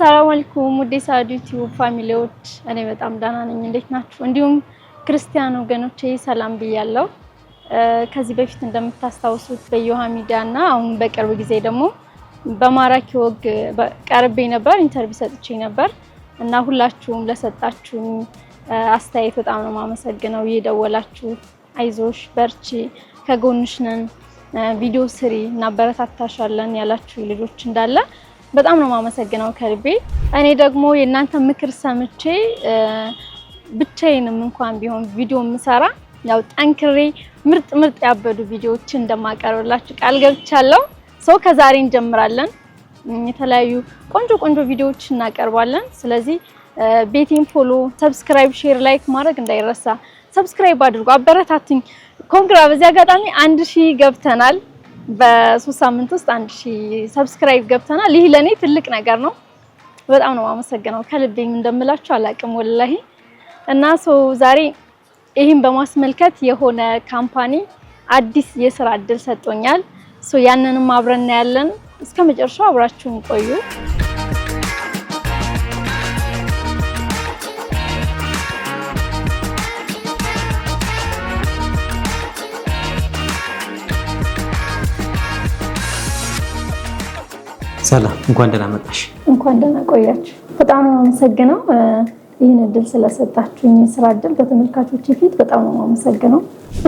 ሰላም አለይኩም ውዴ ሳዱ ዩቲዩብ ፋሚሊዎች፣ እኔ በጣም ደህና ነኝ። እንዴት ናችሁ? እንዲሁም ክርስቲያን ወገኖቼ ሰላም ብያለሁ። ከዚህ በፊት እንደምታስታውሱት በዮሃ ሚዲያና አሁን በቅርብ ጊዜ ደግሞ በማራኪ ወግ ቀርቤ ነበር፣ ኢንተርቪው ሰጥቼ ነበር እና ሁላችሁም ለሰጣችሁኝ አስተያየት በጣም ነው የማመሰግነው። እየደወላችሁ አይዞሽ በርቺ ከጎንሽ ነን ቪዲዮ ስሪ እናበረታታሻለን ያላችሁ ልጆች እንዳለ በጣም ነው የማመሰግነው ከልቤ። እኔ ደግሞ የእናንተ ምክር ሰምቼ ብቻዬንም እንኳን ቢሆን ቪዲዮ ምሰራ ያው ጠንክሬ ምርጥ ያበዱ ቪዲዮዎችን እንደማቀርብላችሁ ቃል ገብቻለሁ። ከዛሬ እንጀምራለን። የተለያዩ ቆንጆ ቪዲዮዎች እናቀርባለን። ስለዚህ ቤቴን ፎሎ፣ ሰብስክራይብ፣ ሼር፣ ላይክ ማድረግ እንዳይረሳ። ሰብስክራይብ አድርጉ፣ አበረታቱኝ። ኮንግራ በዚህ አጋጣሚ 1000 ገብተናል። በ3 ሳምንት ውስጥ 1000 ሰብስክራይብ ገብተናል። ይህ ለኔ ትልቅ ነገር ነው። በጣም ነው የማመሰግነው ከልቤም እንደምላችሁ አላቅም ወላሂ። እና ዛሬ ይሄን በማስመልከት የሆነ ካምፓኒ አዲስ የስራ እድል ሰጥቶኛል። ያንንም አብረን ያለን እስከ መጨረሻው አብራችሁን ቆዩ። ሰላም፣ እንኳን ደህና መጣሽ። እንኳን ደህና ቆያችሁ። በጣም ነው የማመሰግነው ይህን እድል ስለሰጣችሁኝ የስራ እድል በተመልካቾች ፊት በጣም ነው የማመሰግነው።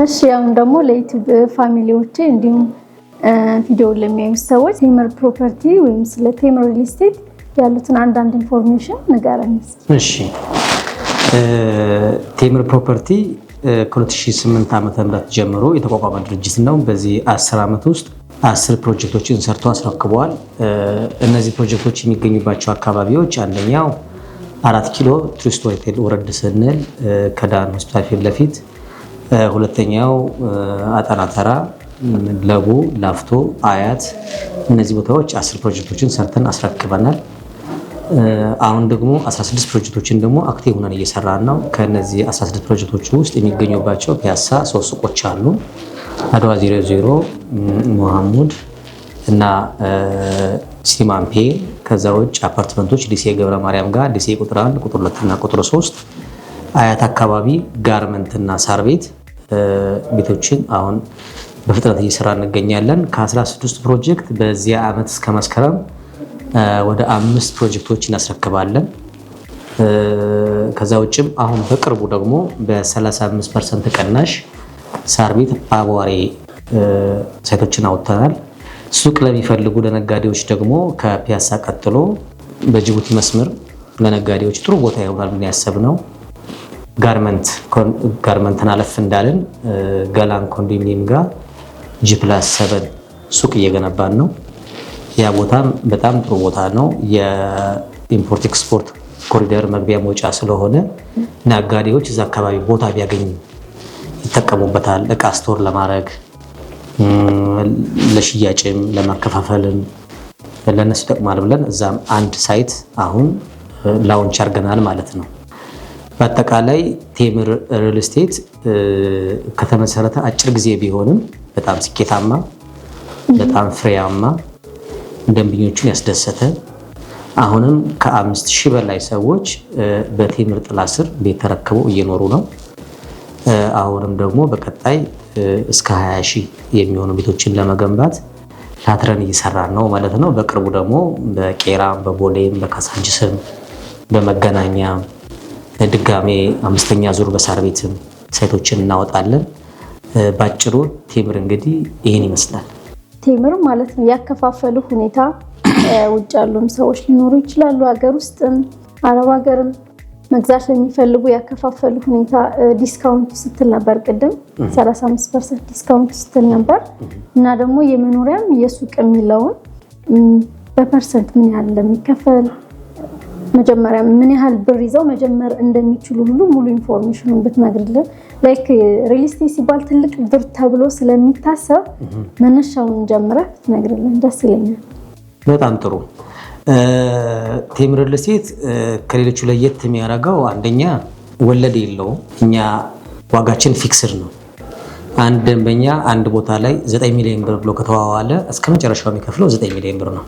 እሺ አሁን ደግሞ ለዩቲዩብ ፋሚሊዎቼ እንዲሁም ቪዲዮ ለሚያዩ ሰዎች ቴምር ፕሮፐርቲ ወይም ስለ ቴምር ሪል ስቴት ያሉትን አንዳንድ ኢንፎርሜሽን ንገረኝ። እሺ ቴምር ፕሮፐርቲ ከ2008 ዓ.ም ጀምሮ የተቋቋመ ድርጅት ነው። በዚህ 10 ዓመት ውስጥ 10 ፕሮጀክቶችን ሰርቶ አስረክበዋል። እነዚህ ፕሮጀክቶች የሚገኙባቸው አካባቢዎች አንደኛው 4 ኪሎ ቱሪስት ሆቴል ወረድ ስንል ከዳን ሆስፒታል ፊት ለፊት፣ ሁለተኛው አጣና ተራ፣ ለቡ፣ ላፍቶ፣ አያት፣ እነዚህ ቦታዎች 10 ፕሮጀክቶችን ሰርተን አስረክበናል። አሁን ደግሞ 16 ፕሮጀክቶችን ደግሞ አክቲቭ ሆነን እየሰራን ነው። ከነዚህ 16 ፕሮጀክቶች ውስጥ የሚገኙባቸው ፒያሳ 3 ሱቆች አሉ፣ አድዋ 00፣ መሐሙድ እና ሲማምፔ። ከዛ ውጭ አፓርትመንቶች ዲሲ ገብረ ማርያም ጋር ዲሲ ቁጥር 1 ቁጥር 2 እና ቁጥር 3፣ አያት አካባቢ ጋርመንት እና ሳር ቤት ቤቶችን አሁን በፍጥነት እየሰራ እንገኛለን። ከ16 ፕሮጀክት በዚያ ዓመት እስከ መስከረም ወደ 5 ፕሮጀክቶች እናስረክባለን። ከዛ ውጭም አሁን በቅርቡ ደግሞ በ35% ቅናሽ ሳር ቤት አቧሬ ሳይቶችን አውጥተናል። ሱቅ ለሚፈልጉ ለነጋዴዎች ደግሞ ከፒያሳ ቀጥሎ በጅቡቲ መስመር ለነጋዴዎች ጥሩ ቦታ ይሆናል ብለን ያሰብነው ጋርመንትን አለፍ እንዳለን ገላን ኮንዶሚኒየም ጋር G+7 ሱቅ እየገነባን ነው። ያ ቦታም በጣም ጥሩ ቦታ ነው። የኢምፖርት ኤክስፖርት ኮሪደር መግቢያ መውጫ ስለሆነ ነጋዴዎች እዛ አካባቢ ቦታ ቢያገኙ ይጠቀሙበታል። እቃ ስቶር ለማድረግ ለሽያጭም ለማከፋፈልም ለነሱ ይጠቅማል ብለን እዛም አንድ ሳይት አሁን ላውንች አድርገናል ማለት ነው። በአጠቃላይ ቴምር ሪል ስቴት ከተመሰረተ አጭር ጊዜ ቢሆንም በጣም ስኬታማ፣ በጣም ፍሬያማ፣ ደንበኞችን ያስደሰተ፣ አሁንም ከ5000 በላይ ሰዎች በቴምር ጥላ ስር ቤት ተረክበው እየኖሩ ነው። አሁንም ደግሞ በቀጣይ እስከ 20000 የሚሆኑ ቤቶችን ለመገንባት ታትረን እየሰራን ነው ማለት ነው። በቅርቡ ደግሞ በቄራም፣ በቦሌም፣ በካሳንችስም፣ በመገናኛ ድጋሜ 5ኛ ዙር በሳር ቤትም ሳይቶችን እናወጣለን። ባጭሩ ቴምር እንግዲህ ይህን ይመስላል። ቴምር ማለት ነው ያከፋፈሉ ሁኔታ ውጭ ያሉም ሰዎች ሊኖሩ ይችላሉ፣ ሀገር ውስጥም አረብ ሀገርም መግዛት ለሚፈልጉ ያከፋፈሉ ሁኔታ ዲስካውንት ስትል ነበር ቅድም 35% ዲስካውንት ስትል ነበር። እና ደግሞ የመኖሪያም የሱቅ የሚለውን በፐርሰንት ምን ያህል እንደሚከፈል መጀመሪያ ምን ያህል ብር ይዘው መጀመር እንደሚችሉ ሁሉ ሙሉ ኢንፎርሜሽኑን ብትነግርልን። ላይክ ሪል ስቴት ሲባል ትልቅ ብር ተብሎ ስለሚታሰብ መነሻውን ጀምረህ ብትነግርልን ደስ ይለኛል። በጣም ጥሩ። ቴምር ሪል ስቴት ከሌሎቹ ለየት የሚያደርገው አንደኛ ወለድ የለውም። እኛ ዋጋችን ፊክስድ ነው። አንድ ደንበኛ አንድ ቦታ ላይ 9 ሚሊዮን ብር ብሎ ከተዋዋለ እስከ መጨረሻው የሚከፍለው 9 ሚሊዮን ብር ነው።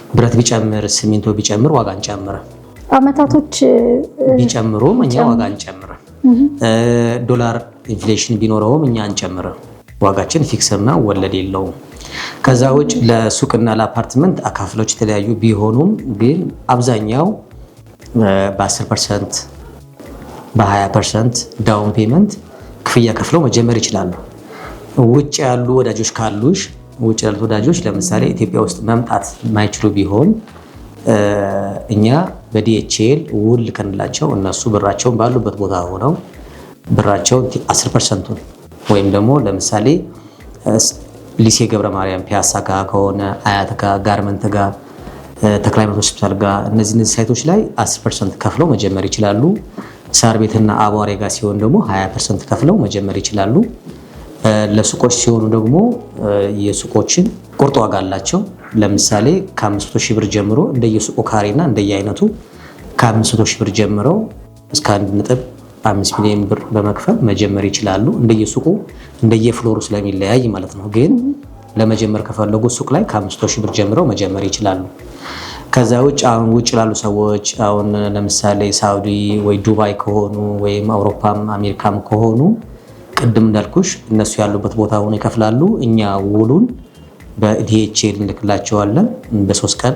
ብረት ቢጨምር ሲሚንቶ ቢጨምር ዋጋ አንጨምርም። አመታቶች ቢጨምሩም እኛ ዋጋ አንጨምርም። ዶላር ኢንፍሌሽን ቢኖረውም እኛ አንጨምርም። ዋጋችን ፊክስና ወለድ የለውም። ከዛ ውጭ ለሱቅና ለአፓርትመንት አካፍሎች የተለያዩ ቢሆኑም ግን አብዛኛው በ10% በ20% ዳውን ፔመንት ክፍያ ከፍለው መጀመር ይችላሉ። ውጭ ያሉ ወዳጆች ካሉሽ ውጭ ያሉት ወዳጆች ለምሳሌ ኢትዮጵያ ውስጥ መምጣት ማይችሉ ቢሆን እኛ በዲኤችኤል ውል ልከንላቸው እነሱ ብራቸውን ባሉበት ቦታ ሆነው ብራቸውን 10%ን ወይም ደግሞ ለምሳሌ ሊሴ ገብረ ማርያም ፒያሳ ጋር ከሆነ አያት ጋር ጋርመንት ጋር ተክለ ሃይማኖት ሆስፒታል ጋር እነዚህ ሳይቶች ላይ 10% ከፍለው መጀመር ይችላሉ። ሳር ቤትና አቧሬ ጋር ሲሆን ደግሞ 20% ከፍለው መጀመር ይችላሉ። ለሱቆች ሲሆኑ ደግሞ የሱቆችን ቁርጥ ዋጋ አላቸው። ለምሳሌ ከ500,000 ብር ጀምሮ እንደየሱቁ ካሬና እንደየአይነቱ ከ500,000 ብር ጀምረው እስከ 1.5 ሚሊዮን ብር በመክፈል መጀመር ይችላሉ። እንደየሱቁ እንደየፍሎሩ ስለሚለያይ ማለት ነው። ግን ለመጀመር ከፈለጉ ሱቅ ላይ ከ500,000 ብር ጀምረው መጀመር ይችላሉ። ከዛ ውጭ አሁን ውጭ ላሉ ሰዎች አሁን ለምሳሌ ሳውዲ ወይ ዱባይ ከሆኑ ወይም አውሮፓም አሜሪካም ከሆኑ ቅድም እንዳልኩሽ እነሱ ያሉበት ቦታ ሆኖ ይከፍላሉ። እኛ ውሉን በዲኤችኤል እንልክላቸዋለን። በ3 ቀን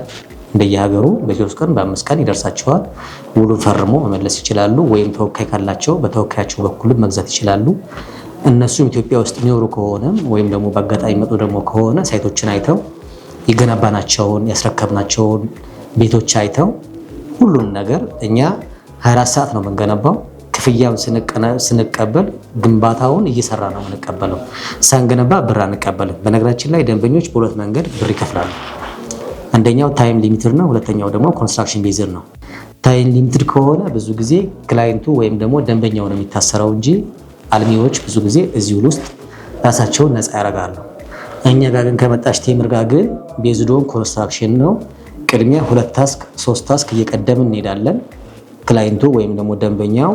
እንደየሀገሩ በ3 ቀን በ5 ቀን ይደርሳቸዋል። ውሉን ፈርሞ መመለስ ይችላሉ። ወይም ተወካይ ካላቸው በተወካያቸው በኩል መግዛት ይችላሉ። እነሱም ኢትዮጵያ ውስጥ የሚኖሩ ከሆነ ወይም ደግሞ በአጋጣሚ መጡ ደግሞ ከሆነ ሳይቶችን አይተው የገነባናቸውን ያስረከብናቸውን ቤቶች አይተው ሁሉን ነገር እኛ 24 ሰዓት ነው የምንገነባው። ክፍያውን ስንቀበል ግንባታውን እየሰራ ነው የምንቀበለው። ሳንገነባ ብር አንቀበልም። በነገራችን ላይ ደንበኞች በሁለት መንገድ ብር ይከፍላሉ። አንደኛው ታይም ሊሚትድ ነው፣ ሁለተኛው ደግሞ ኮንስትራክሽን ቤዝድ ነው። ታይም ሊሚትድ ከሆነ ብዙ ጊዜ ክላይንቱ ወይም ደግሞ ደንበኛው ነው የሚታሰረው እንጂ አልሚዎች ብዙ ጊዜ እዚህ ውስጥ ራሳቸውን ነፃ ያደርጋሉ። እኛ ጋር ግን ከመጣሽ ቴምር ጋር ግን ቤዝዶን ኮንስትራክሽን ነው። ቅድሚያ 2 ታስክ 3 ታስክ እየቀደምን እንሄዳለን። ክላይንቱ ወይም ደግሞ ደንበኛው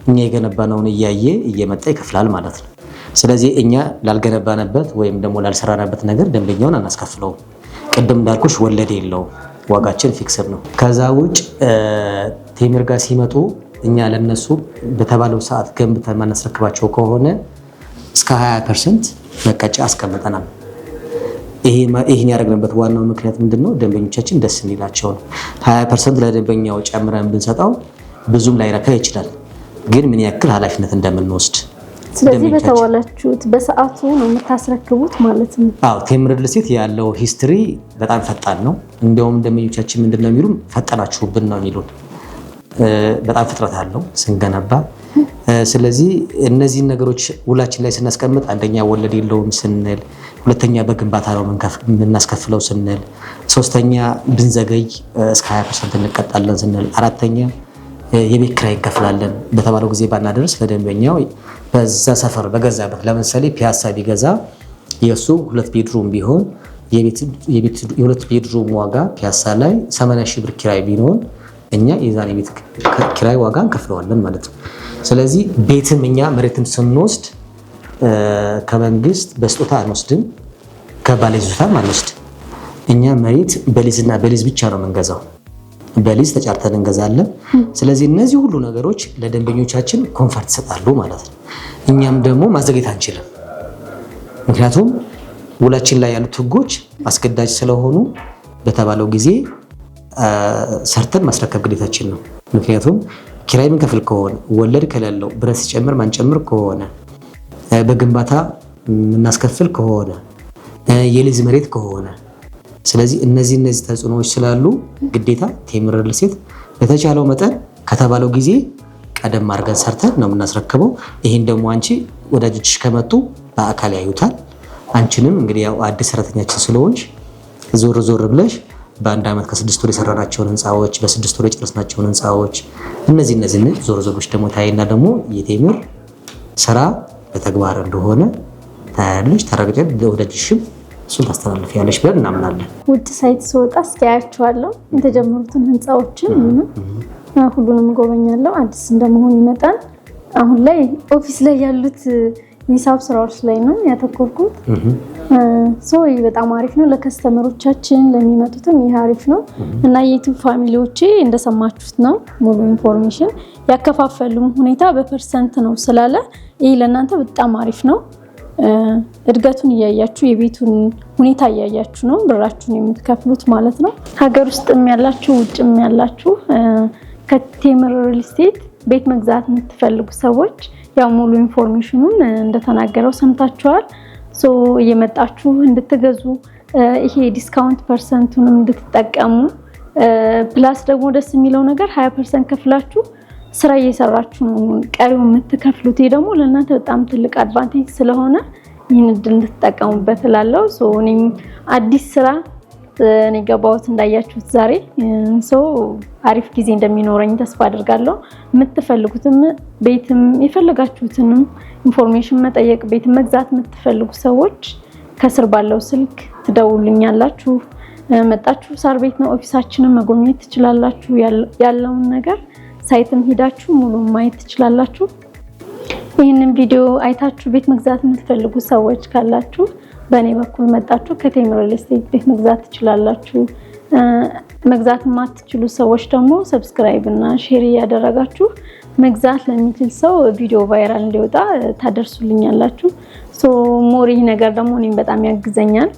እኛ የገነባነውን እያየ እየመጣ ይከፍላል ማለት ነው። ስለዚህ እኛ ላልገነባነበት ወይም ደግሞ ላልሰራነበት ነገር ደንበኛውን አናስከፍለውም። ቅድም እንዳልኩሽ ወለድ የለውም፣ ዋጋችን ፊክስድ ነው። ከዛ ውጭ ቴምር ጋር ሲመጡ እኛ ለነሱ በተባለው ሰዓት ገንብተን ማናስረክባቸው ከሆነ እስከ 20% መቀጫ አስቀምጠናል። ይህን ያደረግንበት ዋናው ምክንያት ምንድነው? ደንበኞቻችን ደስ እንዲላቸው ነው። 20% ለደንበኛው ጨምረን ብንሰጠው ብዙም ላይረካ ይችላል፣ ግን ምን ያክል ኃላፊነት እንደምንወስድ። ስለዚህ በተዋላችሁት በሰዓቱ ነው የምታስረክቡት ማለት ነው? አዎ፣ ቴምር ሪል እስቴት ያለው ሂስትሪ በጣም ፈጣን ነው። እንዲያውም ደንበኞቻችን ምንድነው የሚሉን? ፈጠናችሁብን ነው የሚሉን። በጣም ፍጥነት አለው ስንገነባ። ስለዚህ እነዚህን ነገሮች ውላችን ላይ ስናስቀምጥ አንደኛ ወለድ የለውም ስንል፣ ሁለተኛ በግንባታ ነው የምናስከፍለው ስንል፣ ሶስተኛ ብንዘገይ እስከ 20% እንቀጣለን ስንል፣ አራተኛ የቤት ኪራይ እንከፍላለን። በተባለው ጊዜ ባናደርስ ለደንበኛው በዛ ሰፈር በገዛበት ለምሳሌ ፒያሳ ቢገዛ የእሱ 2 ቤድሩም ቢሆን የ2 ቤድሩም ዋጋ ፒያሳ ላይ 80,000 ብር ኪራይ ቢሆን እኛ የዛን የቤት ኪራይ ዋጋ እንከፍለዋለን ማለት ነው። ስለዚህ ቤትም እኛ መሬትም ስንወስድ ከመንግስት በስጦታ አንወስድም፣ ከባለይዞታም አንወስድም። እኛ መሬት በሊዝና በሊዝ ብቻ ነው የምንገዛው። በሊዝ ተጫርተን እንገዛለን። ስለዚህ እነዚህ ሁሉ ነገሮች ለደንበኞቻችን ኮንፈርት ይሰጣሉ ማለት ነው። እኛም ደግሞ ማዘግየት አንችልም፣ ምክንያቱም ውላችን ላይ ያሉት ህጎች አስገዳጅ ስለሆኑ በተባለው ጊዜ ሰርተን ማስረከብ ግዴታችን ነው። ምክንያቱም ኪራይ ምንከፍል ከሆነ ወለድ ከሌለው ብረት ሲጨምር ማንጨምር ከሆነ በግንባታ የምናስከፍል ከሆነ የሊዝ መሬት ከሆነ ስለዚህ እነዚህ ተጽዕኖዎች ስላሉ ግዴታ ቴምር ሪል እስቴት በተቻለው መጠን ከተባለው ጊዜ ቀደም አድርገን ሰርተን ነው የምናስረክበው። ይሄን ደግሞ አንቺ ወዳጆችሽ ከመጡ በአካል ያዩታል። አንቺንም እንግዲህ ያው አዲስ ሰራተኛችን ስለሆንሽ ዞር ዞር ብለሽ በአንድ ዓመት ከ6 ወር የሰራናቸውን ህንፃዎች፣ በ6 ወር የጨረስናቸውን ህንፃዎች እነዚህ ዞር ዞሮች ደግሞ ታይና ደግሞ የቴምር ስራ በተግባር እንደሆነ ታያለሽ። ተረጋግጠን ለወዳጅሽም እሱን ታስተላልፊያለሽ ብለን እናምናለን። ውጭ ሳይት ስወጣ እስኪ አያቸዋለሁ የተጀመሩትን ህንፃዎችን ሁሉንም ጎበኛለሁ። አዲስ እንደመሆን ይመጣል። አሁን ላይ ኦፊስ ላይ ያሉት ሂሳብ ስራዎች ላይ ነው ያተኮርኩት። በጣም አሪፍ ነው ለከስተመሮቻችን ለሚመጡትም ይሄ አሪፍ ነው እና የዩቲዩብ ፋሚሊዎቼ እንደሰማችሁት ነው ሙሉ ኢንፎርሜሽን ያከፋፈሉም ሁኔታ በፐርሰንት ነው ስላለ ይሄ ለእናንተ በጣም አሪፍ ነው። እድገቱን እያያችሁ የቤቱን ሁኔታ እያያችሁ ነው ብራችሁን የምትከፍሉት ማለት ነው። ሀገር ውስጥም ያላችሁ ውጭም ያላችሁ ከቴምር ሪል ስቴት ቤት መግዛት የምትፈልጉ ሰዎች ያው ሙሉ ኢንፎርሜሽኑን እንደተናገረው ሰምታችኋል። እየመጣችሁ እንድትገዙ ይሄ ዲስካውንት ፐርሰንቱንም እንድትጠቀሙ ፕላስ ደግሞ ደስ የሚለው ነገር 20% ከፍላችሁ ስራ እየሰራችሁ ነው ቀሪው የምትከፍሉት። ይሄ ደግሞ ለእናንተ በጣም ትልቅ አድቫንቴጅ ስለሆነ ይህን እድል እንድትጠቀሙበት እላለሁ። እኔም አዲስ ስራ እኔ ገባሁት እንዳያችሁት ዛሬ አሪፍ ጊዜ እንደሚኖረኝ ተስፋ አድርጋለሁ። የምትፈልጉትም ቤትም የፈለጋችሁትንም ኢንፎርሜሽን መጠየቅ ቤት መግዛት የምትፈልጉ ሰዎች ከስር ባለው ስልክ ትደውሉልኛላችሁ። መጣችሁ ሳር ቤት ነው ኦፊሳችንን መጎብኘት ትችላላችሁ። ያለውን ነገር ሳይትም ሄዳችሁ ሙሉ ማየት ትችላላችሁ። ይህንን ቪዲዮ አይታችሁ ቤት መግዛት የምትፈልጉ ሰዎች ካላችሁ በእኔ በኩል መጣችሁ ከቴምር ሪል ስቴት ቤት መግዛት ትችላላችሁ። መግዛት የማትችሉ ሰዎች ደግሞ ሰብስክራይብ እና ሼር ያደረጋችሁ መግዛት ለሚችል ሰው ቪዲዮ ቫይራል እንዲወጣ ታደርሱልኛላችሁ። ሞሪ ነገር ደግሞ እኔም በጣም ያግዘኛል፣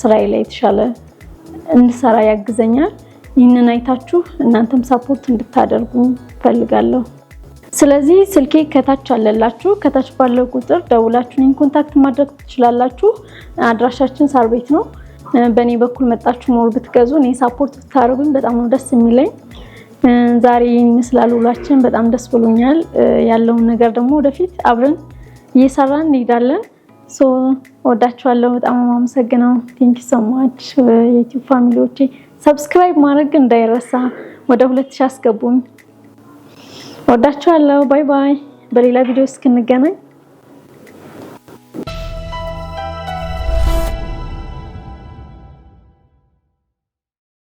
ስራዬ ላይ የተሻለ እንድሰራ ያግዘኛል። ይህንን አይታችሁ እናንተም ሰፖርት እንድታደርጉ ፈልጋለሁ። ስለዚህ ስልኬ ከታች አለላችሁ። ከታች ባለው ቁጥር ደውላችሁ እኔን ኮንታክት ማድረግ ትችላላችሁ። አድራሻችን ሳር ቤት ነው። በእኔ በኩል መጣችሁ ሞር ብትገዙ እኔ ሰፖርት ብታደርጉኝ በጣም ነው ደስ የሚለኝ። ዛሬ ይመስላል ውሏችን፣ በጣም ደስ ብሎኛል። ያለውን ነገር ደግሞ ወደፊት አብረን እየሰራን እንሄዳለን። ወዳችኋለሁ። በጣም አመሰግናለሁ። ቴንክ ዩ ሶ ማች የዩቲዩብ ፋሚሊዎቼ። ሰብስክራይብ ማድረግ እንዳይረሳ። ወደ 2000 አስገቡኝ። ወዳችኋለሁ። ባይ ባይ። በሌላ ቪዲዮ እስክንገናኝ